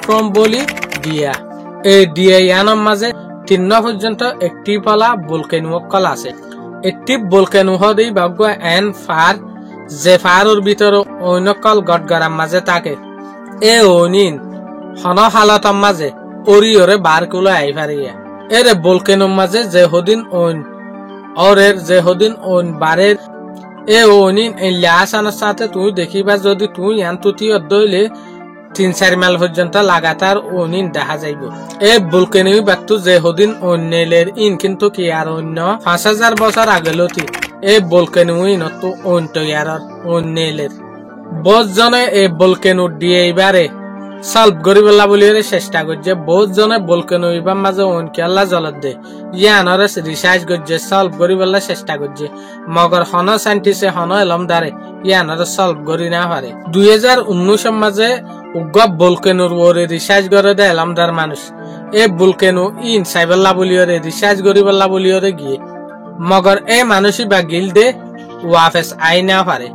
from বলি দিয়া এই দিয়া ইয়ানোর মাঝে 3 পর্যন্ত একটি পলা ভলকেনো কল আছে একটি ভলকেনো হদি ভাগ্য এন ফার যে ফারর ভিতরে অন্য কল গটগরাম মাঝে থাকে এ ওনিন হন হালতর মাঝে ওরিয়রে বার কুলো আই ফারিয়া এর ভলকেনোর মাঝে যে হদিন ওন অরের যে হদিন ওন বারের এ ওনিন এই লাসানোর সাথে তুই দেখিবা যদি তুই আনতুতি অদইলে 3-4 মাইল পর্যন্ত লাগাতার ওনিন দেখা যাইব এ ভলকেনো বাক্তু যে হদিন অন্যেলের ইন কিন্তু কি আর অন্য 5000 বছর আগেলতি এ ভলকেনো ইনত ওন তৈয়ারত অন্যেলের বহুত জনে এই ভলকেনো দিয়ে এবারে সলভ করিবলা বলিয়ে চেষ্টা করছে বহুত জনে ভলকেনো ইবার মাঝে অনকে আল্লাহ জলত দে ইয়ানরে রিসার্চ করছে সলভ করিবলা চেষ্টা করছে মগর হন সাইন্টিস্টে হন এলমদারে ইয়ানরে সলভ করি না পারে 2019 মাঝে উগ্র ভলকেনোর ওরে রিসার্চ করে দে এলমদার মানুষ এ ভলকেনো ইন সাইবল্লা বলিয়ে রিসার্চ করিবলা বলিয়ে গিয়ে মগর এ মানুষই বা গিল দে ওয়াফেস আই না পারে